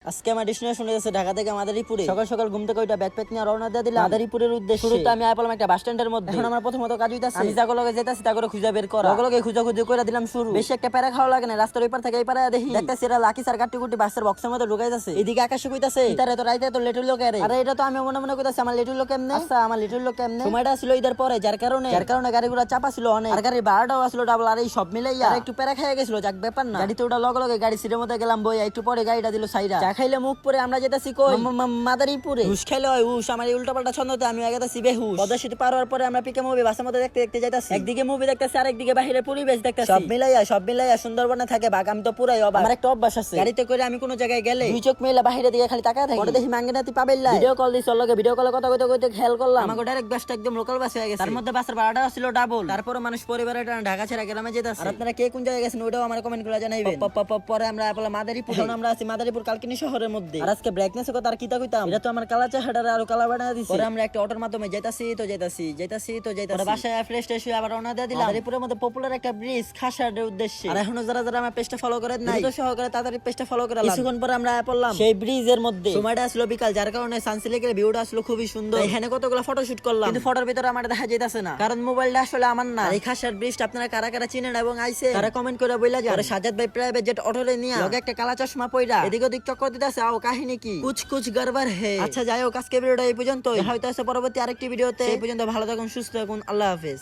আজকে আমার ডেস্টিনেশন হয়েছে ঢাকা থেকে মাদারীপুরে। সকাল সকাল ঘুম থেকে ওইটা ব্যাকপ্যাক নিয়ে রওনা দিয়ে দিলাম মাদারীপুরের উদ্দেশ্যে। শুরুতে আমি আইলাম একটা বাস স্ট্যান্ডের মধ্যে। এখন আমার প্রথমত কাজ হইতাছে আমি যাগো লগে যাইতাছি তা করে খুঁজে বের করা। লগে লগে খুঁজে করে দিলাম শুরু। বেশি একটা প্যারা খাওয়া লাগে না, রাস্তার ওই পার থেকে এই পারে দেখি দেখতেছি এরা লাকি স্যার কাটি কুটি বাসের বক্সের মধ্যে ঢুকাই যাচ্ছে। এদিকে আকাশে কইতাছে ইতারে তো রাইতে তো লেটুল লোক আরে এটা তো আমি মনে মনে কইতাছি আমার লেটুল লোক কেমনে। আচ্ছা আমার লেটুল লোক কেমনে সময়টা ছিল ঈদের পরে, যার কারণে গাড়িগুলো চাপা ছিল অনেক, আর গাড়ির ভাড়াটাও আসলো ডাবল। আর এই সব মিলাইয়া একটু প্যারা খেয়ে গেছিল, যাক ব্যাপার না। গাড়িতে ওটা লগে লগে গাড়ি সিটের মধ্যে গেলাম বই, একটু পরে গাড়িটা দিল সাইডা। চা খাইলে মুখ পরে আমরা যেতেছি কই মাদারীপুরে। হুশ খাইলে হয় হুশ, আমার উল্টা পাল্টা ছন্দতে আমি গেতেছি বেহুশ। পদ্মা সেতু পার হওয়ার পরে আমরা পিকে মুভি বাসের মধ্যে দেখতে দেখতে যাইতাছি। একদিকে মুভি দেখতেছি আর একদিকে বাহিরের পরিবেশ দেখতেছি। সব মিলাইয়া সুন্দরবনে থাকে বাঘ। আমি তো পুরাই অবাক। আমার একটা অভ্যাস আছে, গাড়িতে করে আমি কোনো জায়গায় গেলে দুই চোখ মেলা বাহিরের দিকে খালি তাকায় থাকি। পরে দেখি মাঙ্গিনাতি পাবেল্লা ভিডিও কল দিছ, লগে ভিডিও কলে কথা কইতে কইতে খেয়াল করলাম আমাকে ডাইরেক্ট বাসটা একদম লোকাল বাস হয়ে গেছে। তার মধ্যে বাসের ভাড়াটা ছিল ডাবল। তারপরে মানুষ পরিবারে ঢাকা ছেড়ে গ্রামে যেতেছে। আর আপনারা কে কোন জায়গায় গেছেন ওটাও আমার কমেন্ট করে জানাইবেন। পরে আমরা মাদারীপুর, এখন আমরা আছি মাদারীপুর কালকিনি শহরের মধ্যে। আর আজকে ব্রেকনেসের কথা আর কিতা কইতাম, এটা তো আমার কালা চাহাটারে আরো কালা বানায় দিছে। পরে আমরা একটা অটোর মাধ্যমে যাইতাছি পরে বাসায় ফ্রেশ ট্রেশ হয়ে আবার রওনা দিয়ে দিলাম মাদারীপুরের মধ্যে পপুলার একটা ব্রিজ খাসাড়ের উদ্দেশ্যে। আর এখনো যারা আমার পেজটা ফলো করেন নাই তো সহকারে তাদের পেজটা ফলো করে কিছুক্ষণ পরে আমরা পড়লাম সেই ব্রিজের মধ্যে। সময়টা আসলো বিকাল, যার কারণে সানসিলেকের ভিউটা আসলো খুবই সুন্দর। এখানে কতগুলো ফটো শুট করলাম, কিন্তু ফটোর ভিতরে আমার দেখা যাইতাছে না, কারণ মোবাইলটা আসলে আমার না। এই খাসাড় ব্রিজটা আপনারা কারা কারা চিনেন এবং আইছে তারা কমেন্ট করে বইলা যান। সাজাদ ভাই প্রাইভেট জেট অটোরে নিয়া লগে একটা কালা চশমা পইরা এদিক ওদিক চক্কর দিতেছে। আও কাহিনী কি কুছ গড়বড় হে। আচ্ছা যাই হোক, আজকে ভিডিওটা এই পর্যন্ত, হয়তো আছে পরবর্তী আরেকটি ভিডিওতে। এই পর্যন্ত ভালো থাকুন, সুস্থ থাকুন, আল্লাহ হাফেজ।